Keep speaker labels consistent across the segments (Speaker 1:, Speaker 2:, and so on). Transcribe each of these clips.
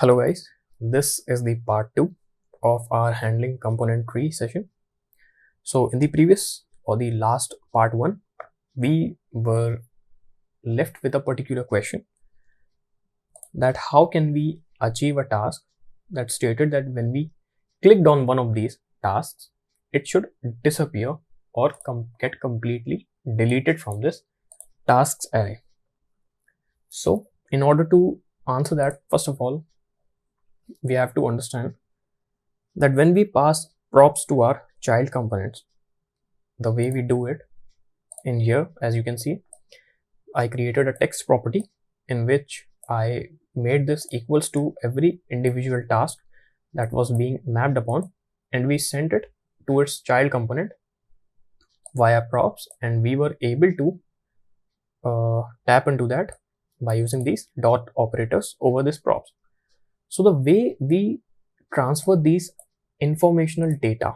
Speaker 1: Hello guys, this is the part 2 of our handling component tree session. So in the previous or the last part 1, we were left with a particular question that how can we achieve a task that stated that when we clicked on one of these tasks, it should disappear or get completely deleted from this tasks array. So in order to answer that, first of all, we have to understand that when we pass props to our child components, the way we do it in here, as you can see, I created a text property in which I made this equals to every individual task that was being mapped upon, and we sent it to its child component via props, and we were able to tap into that by using these dot operators over this props. So the way we transfer these informational data,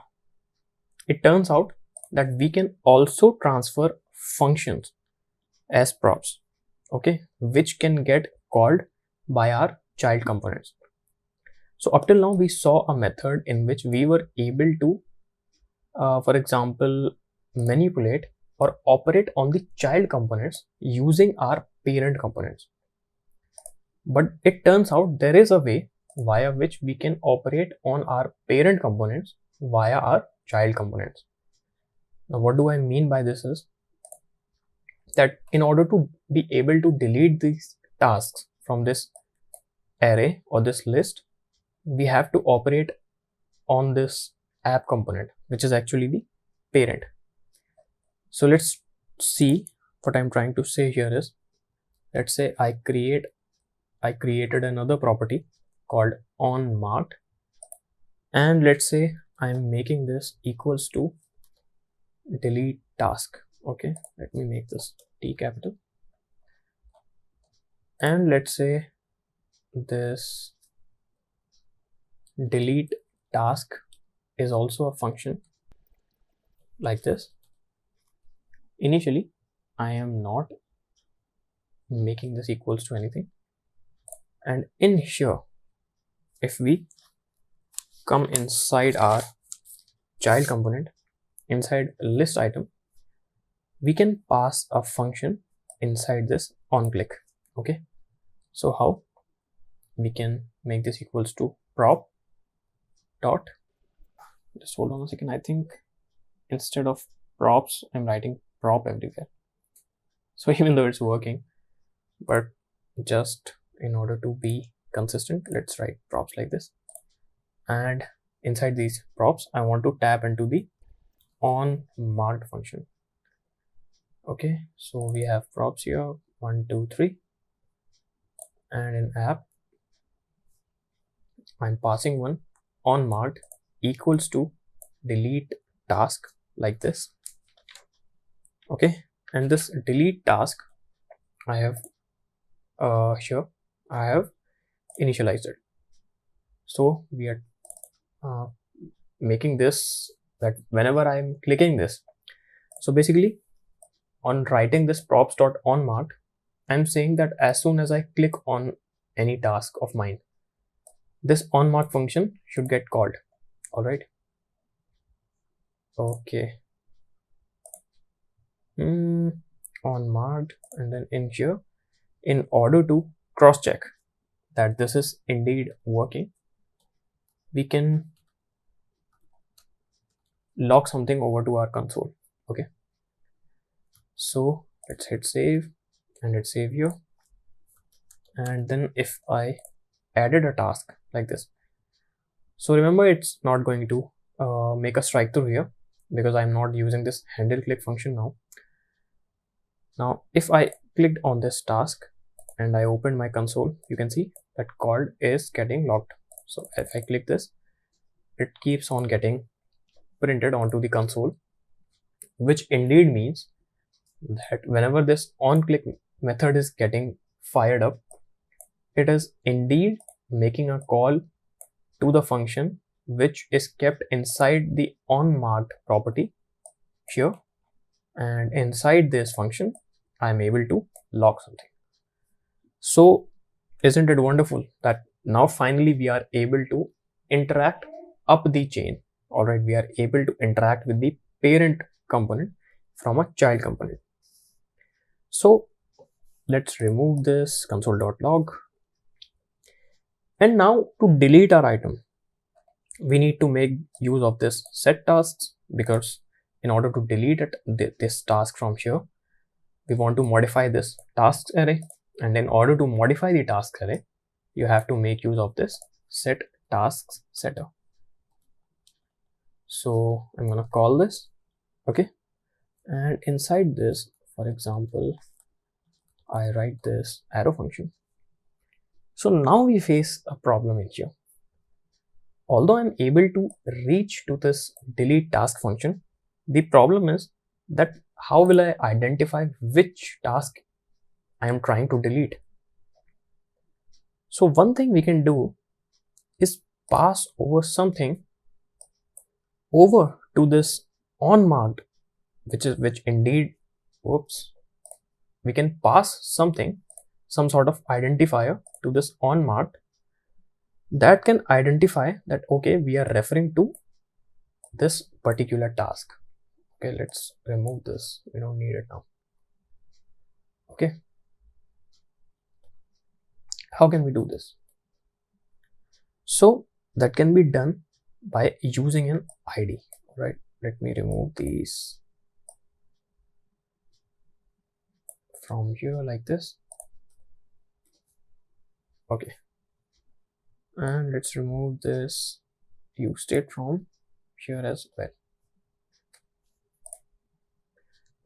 Speaker 1: it turns out that we can also transfer functions as props, okay, which can get called by our child components. So up till now we saw a method in which we were able to for example manipulate or operate on the child components using our parent components. But it turns out there is a way via which we can operate on our parent components via our child components. Now what do I mean by this is that in order to be able to delete these tasks from this array or this list, we have to operate on this app component, which is actually the parent. So let's see what I'm trying to say here is, let's say I created another property called onMarked, and let's say I'm making this equals to delete task. Okay, let me make this T capital, and let's say this delete task is also a function like this. Initially I am not making this equals to anything, and in here if we come inside our child component, inside list item, we can pass a function inside this onClick. Okay, so how we can make this equals to prop dot, just hold on a second, I think instead of props I'm writing prop everywhere. So even though it's working, but just in order to be consistent, let's write props like this, and inside these props I want to tap into the onMarked function. Okay, so we have props here 1 2 3, and in app I'm passing one onMarked equals to delete task like this. Okay, and this delete task I have here I have initialized it. So we are making this that whenever I'm clicking this, so basically on writing this props.onMarked, I'm saying that as soon as I click on any task of mine, this onMarked function should get called. All right, okay, onMarked, and then in here, in order to cross check that this is indeed working, we can log something over to our console. Okay, so let's hit save, and let's save here, and then if I added a task like this, so remember it's not going to make a strike through here because I'm not using this handle click function now. Now if I clicked on this task and I opened my console, you can see that called is getting logged. So if I click this, it keeps on getting printed onto the console, which indeed means that whenever this onClick method is getting fired up, it is indeed making a call to the function which is kept inside the onMarked property here, and inside this function I'm able to log something. So isn't it wonderful that Now finally we are able to interact up the chain. All right, we are able to interact with the parent component from a child component. So let's remove this console.log. And now to delete our item, we need to make use of this set tasks, because in order to delete this task from here, we want to modify this tasks array. And in order to modify the tasks array, you have to make use of this set tasks setter. So I'm gonna call this, okay, and inside this, for example, I write this arrow function. So now we face a problem in here. Although I'm able to reach to this delete task function, the problem is that how will I identify which task I am trying to delete? So one thing we can do is pass over something over to this onMarked, which indeed, we can pass something, some sort of identifier to this onMarked that can identify that, okay, we are referring to this particular task. Okay, let's remove this, we don't need it now. Okay, how can we do this? So that can be done by using an ID. Right, let me remove these from here like this. Okay, and let's remove this use state from here as well.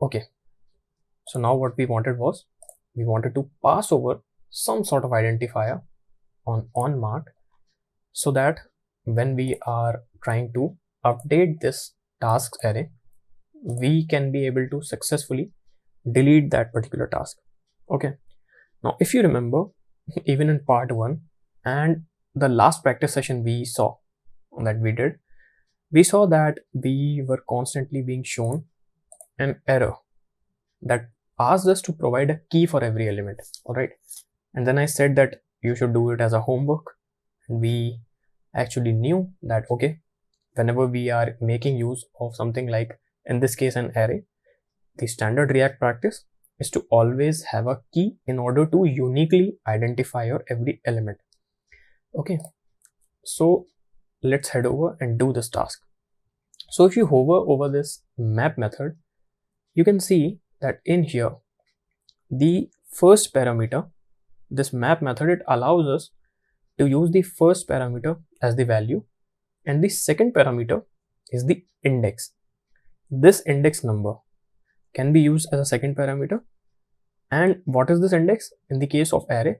Speaker 1: Okay, so now what we wanted was, we wanted to pass over some sort of identifier on onMarked, so that when we are trying to update this tasks array, we can be able to successfully delete that particular task. Okay, now if you remember, even in part 1 and the last practice session we saw that we saw that we were constantly being shown an error that asked us to provide a key for every element. All right, and then I said that you should do it as a homework, and we actually knew that, okay, whenever we are making use of something like, in this case, an array, the standard React practice is to always have a key in order to uniquely identify your every element. Okay, so let's head over and do this task. So if you hover over this map method, you can see that in here, the first parameter, this map method, it allows us to use the first parameter as the value, and the second parameter is the index. This index number can be used as a second parameter. And what is this index? In the case of array,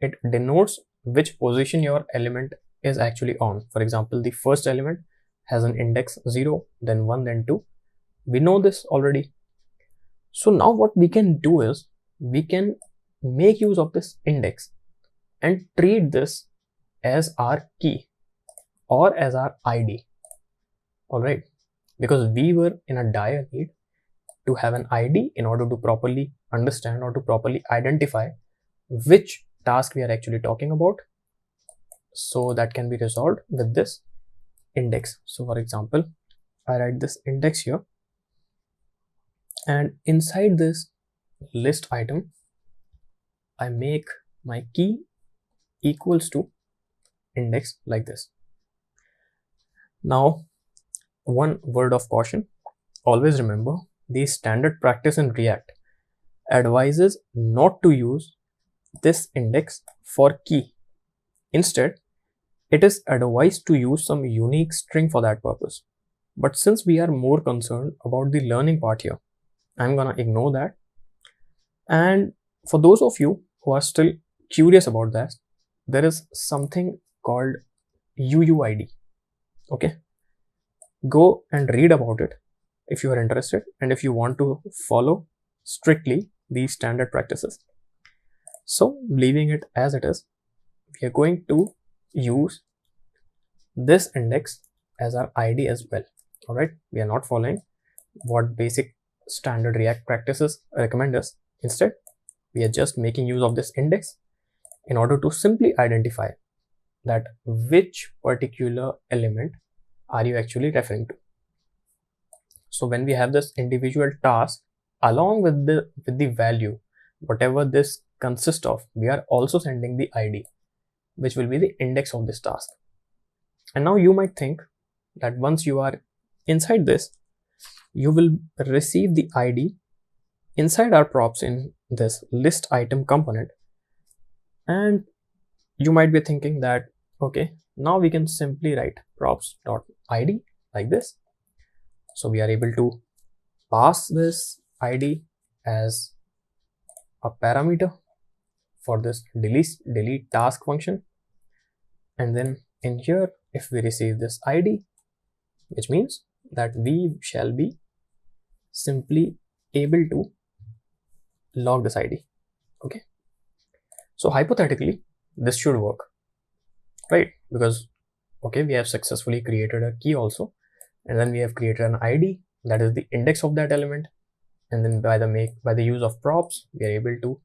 Speaker 1: it denotes which position your element is actually on. For example, the first element has an index 0, then 1, then 2. We know this already. So now what we can do is, we can make use of this index and treat this as our key or as our ID. All right, because we were in a dire need to have an ID in order to properly understand or to properly identify which task we are actually talking about. So that can be resolved with this index. So for example, I write this index here, and inside this list item, I make my key equals to index like this. Now, one word of caution, always remember, the standard practice in React advises not to use this index for key. Instead, it is advised to use some unique string for that purpose. But since we are more concerned about the learning part here, I'm gonna ignore that. And for those of you who are still curious about that, there is something called UUID. Okay, go and read about it if you are interested, and if you want to follow strictly these standard practices. So leaving it as it is, we are going to use this index as our ID as well. All right, we are not following what basic standard React practices recommend us. Instead, we are just making use of this index in order to simply identify that which particular element are you actually referring to. So when we have this individual task along with the value, whatever this consists of, we are also sending the ID, which will be the index of this task. And now you might think that once you are inside this, you will receive the ID inside our props in this list item component. And you might be thinking that, okay, now we can simply write props.id like this. So we are able to pass this ID as a parameter for this delete task function. And then in here, if we receive this ID, which means that we shall be simply able to log this ID. Okay. So hypothetically, this should work, right? Because, okay, we have successfully created a key also, and then we have created an ID that is the index of that element. And then by the use of props, we are able to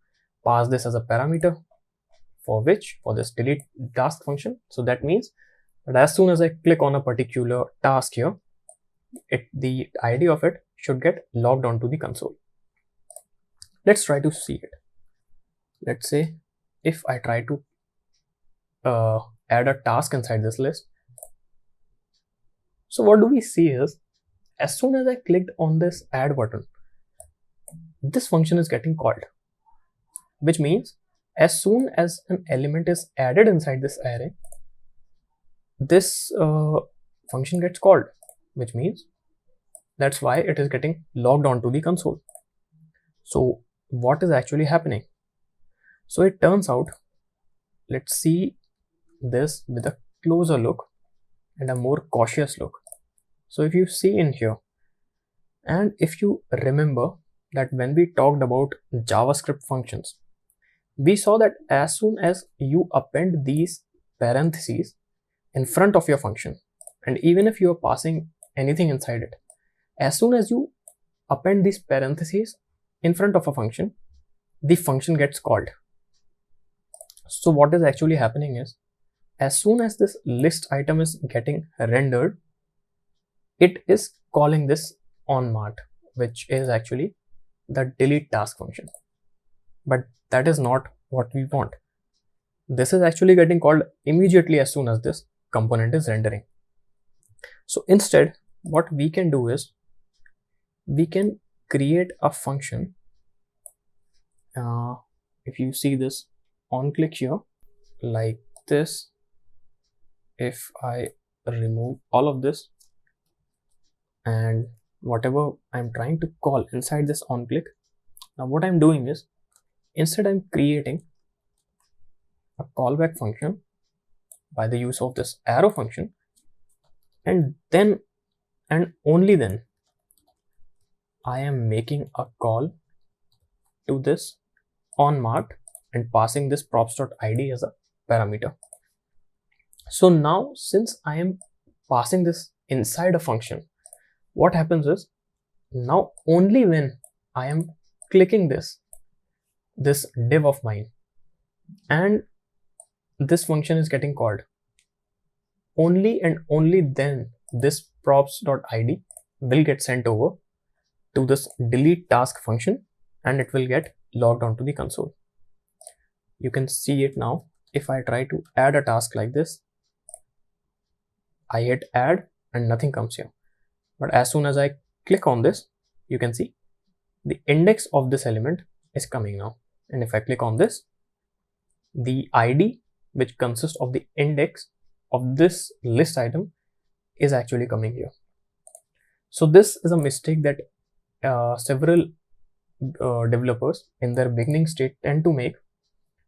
Speaker 1: pass this as a parameter for this delete task function. So that means that as soon as I click on a particular task here, the ID of it should get logged onto the console. Let's try to see it. Let's say if I try to add a task inside this list. So what do we see is, as soon as I clicked on this add button, this function is getting called, which means as soon as an element is added inside this array, this function gets called, which means that's why it is getting logged onto the console. So what is actually happening? So it turns out, let's see this with a closer look and a more cautious look. So if you see in here, and if you remember that when we talked about JavaScript functions, we saw that as soon as you append these parentheses in front of your function, and even if you are passing anything inside it, as soon as you append these parentheses in front of a function, the function gets called. So what is actually happening is, as soon as this list item is getting rendered, it is calling this onMart, which is actually the delete task function. But that is not what we want. This is actually getting called immediately as soon as this component is rendering. So instead, what we can do is, we can create a function. If you see this on click here, like this, if I remove all of this and whatever I'm trying to call inside this on click, now what I'm doing is, instead I'm creating a callback function by the use of this arrow function, and then and only then I am making a call to this onMart and passing this props.id as a parameter. So now, since I am passing this inside a function, what happens is, now only when I am clicking this div of mine and this function is getting called, only and only then this props.id will get sent over to this delete task function, and it will get logged onto the console. You can see it now. If I try to add a task like this, I hit add and nothing comes here. But as soon as I click on this, you can see the index of this element is coming now. And if I click on this, the ID, which consists of the index of this list item, is actually coming here. So this is a mistake that several developers in their beginning state tend to make.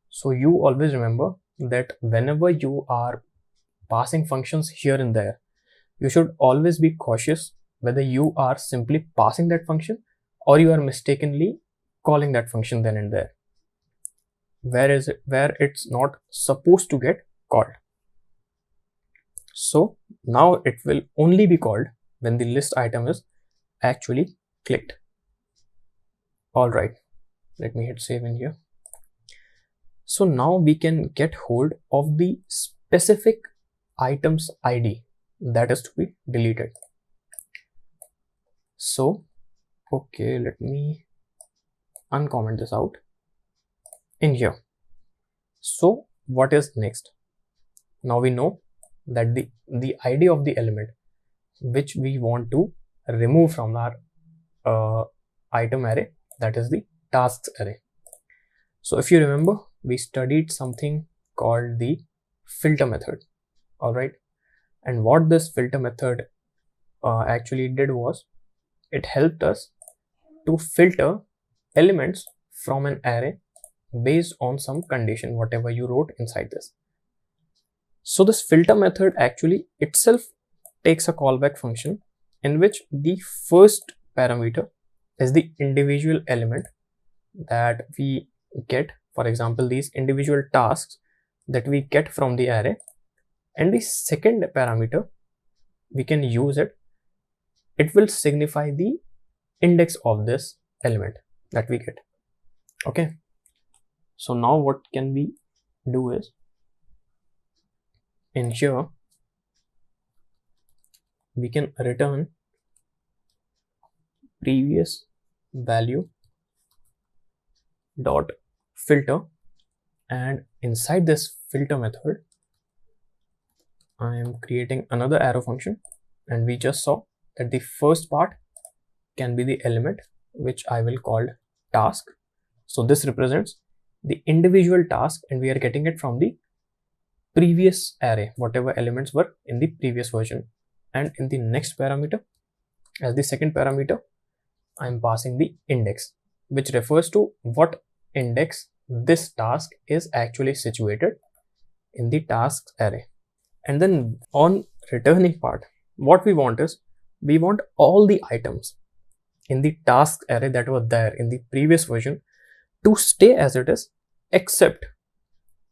Speaker 1: So you always remember that whenever you are passing functions here and there, you should always be cautious whether you are simply passing that function or you are mistakenly calling that function then and there, where it's not supposed to get called. So now it will only be called when the list item is actually clicked. All right, let me hit save in here. So now we can get hold of the specific items ID that is to be deleted. So okay, let me uncomment this out in here. So what is next? Now we know that the ID of the element which we want to remove from our item array, that is the tasks array. So if you remember, we studied something called the filter method. All right, and what this filter method actually did was it helped us to filter elements from an array based on some condition, whatever you wrote inside this. So this filter method actually itself takes a callback function in which the first parameter is the individual element that we get, for example, these individual tasks that we get from the array, and the second parameter we can use it will signify the index of this element that we get. Okay, so now what can we do is, in here we can return previous value dot filter, and inside this filter method I am creating another arrow function, and we just saw that the first part can be the element which I will call task. So this represents the individual task, and we are getting it from the previous array, whatever elements were in the previous version. And in the next parameter, as the second parameter, I am passing the index, which refers to what index this task is actually situated in the tasks array. And then on returning part, what we want is, we want all the items in the tasks array that were there in the previous version to stay as it is, except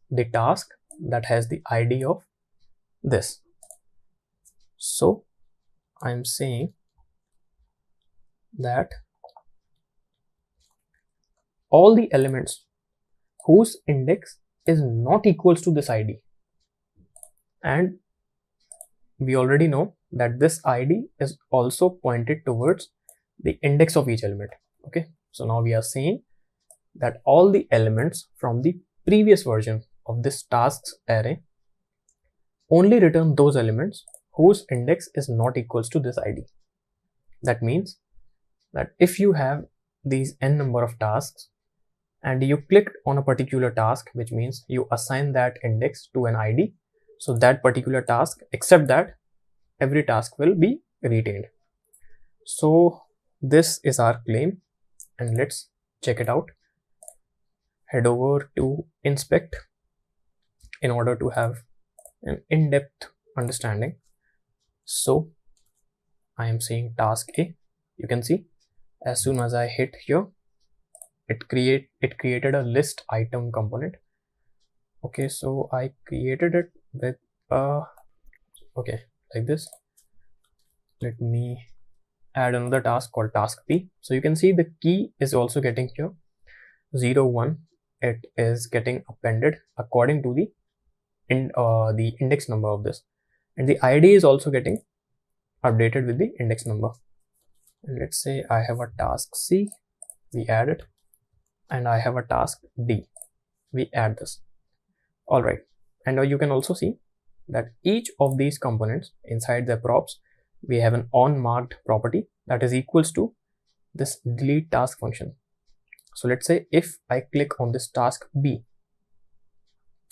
Speaker 1: the task that has the ID of this. So I am saying that all the elements whose index is not equals to this ID, and we already know that this ID is also pointed towards the index of each element. Okay, so now we are saying that all the elements from the previous version of this tasks array only return those elements whose index is not equals to this ID. That means that if you have these n number of tasks and you clicked on a particular task, which means you assign that index to an ID, so that particular task, except that, every task will be retained. So this is our claim, and let's check it out. Head over to inspect in order to have an in-depth understanding. So I am saying task A. You can see as soon as I hit here, it created a list item component. Okay, so I created it with okay, like this. Let me add another task called task P. So you can see the key is also getting here 0, 1. It is getting appended according to the index number of this, and the ID is also getting updated with the index number. And let's say I have a task C, we add it, and I have a task D, we add this. All right, and now you can also see that each of these components inside the props, we have an on-marked property that is equals to this delete task function. So let's say if I click on this task B,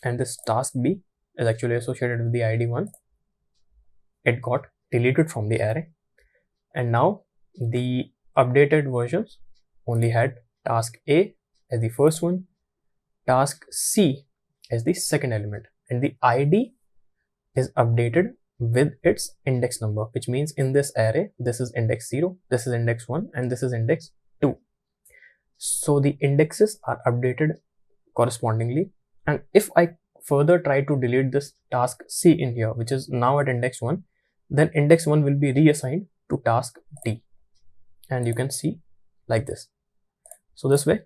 Speaker 1: and this task B is actually associated with the ID 1, it got deleted from the array, and now the updated versions only had task A as the first one, task C as the second element, and the ID is updated with its index number, which means in this array, this is index 0, this is index 1, and this is index 2. So the indexes are updated correspondingly, and if I further try to delete this task C in here, which is now at index 1, then index 1 will be reassigned to task D, and you can see like this. So this way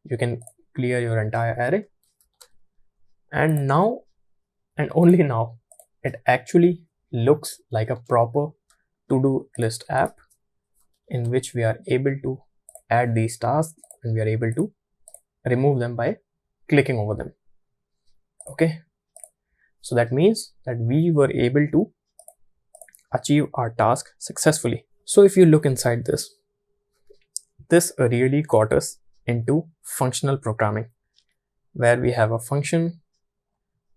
Speaker 1: you can clear your entire array. And now and only now it actually looks like a proper to-do list app in which we are able to add these tasks and we are able to remove them by clicking over them. Okay, so that means that we were able to achieve our task successfully. So if you look inside this really got us into functional programming, where we have a function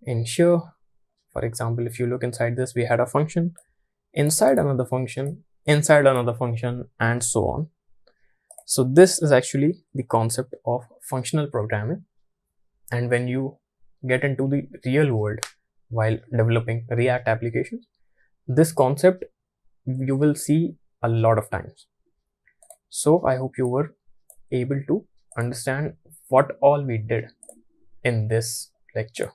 Speaker 1: in here. For example, if you look inside this, we had a function inside another function, inside another function, and so on. So this is actually the concept of functional programming. And when you get into the real world while developing React applications, this concept you will see a lot of times. So I hope you were able to understand what all we did in this lecture.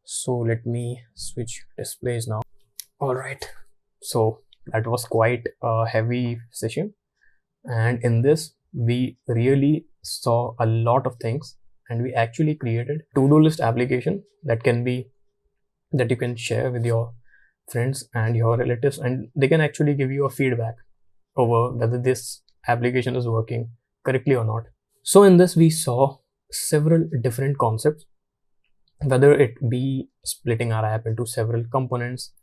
Speaker 1: So let me switch displays now. All right, so that was quite a heavy session, and in this we really saw a lot of things, and we actually created to-do list application that you can share with your friends and your relatives, and they can actually give you a feedback over whether this application is working correctly or not. So in this we saw several different concepts, whether it be splitting our app into several components,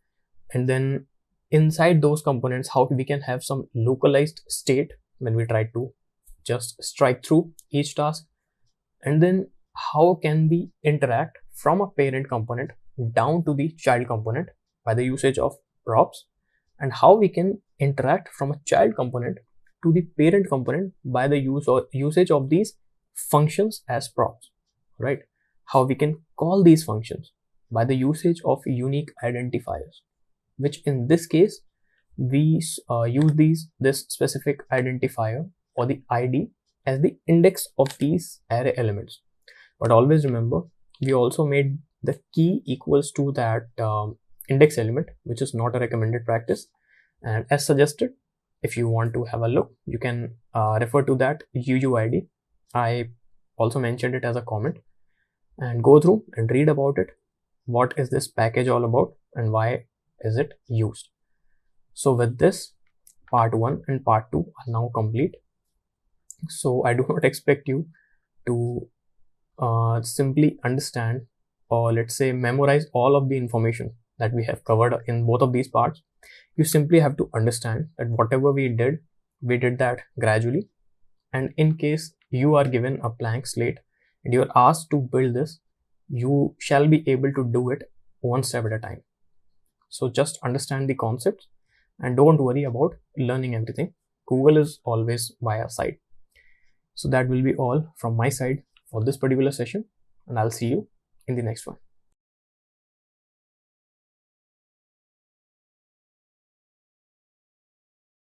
Speaker 1: and then inside those components how we can have some localized state when we try to just strike through each task, and then how can we interact from a parent component down to the child component by the usage of props, and how we can interact from a child component to the parent component by the usage of these functions as props, right? How we can call these functions by the usage of unique identifiers, which in this case we use this specific identifier or the ID as the index of these array elements. But always remember, we also made the key equals to that index element, which is not a recommended practice. And as suggested, if you want to have a look, you can refer to that UUID. I also mentioned it as a comment, and go through and read about it. What is this package all about and why is it used? So with this, part 1 and part 2 are now complete. So I do not expect you to simply understand, or let's say memorize all of the information that we have covered in both of these parts. You simply have to understand that whatever we did that gradually. And in case you are given a blank slate and you are asked to build this, you shall be able to do it one step at a time. So just understand the concepts and don't worry about learning everything. Google is always by our side. So that will be all from my side for this particular session, and I'll see you in the next one.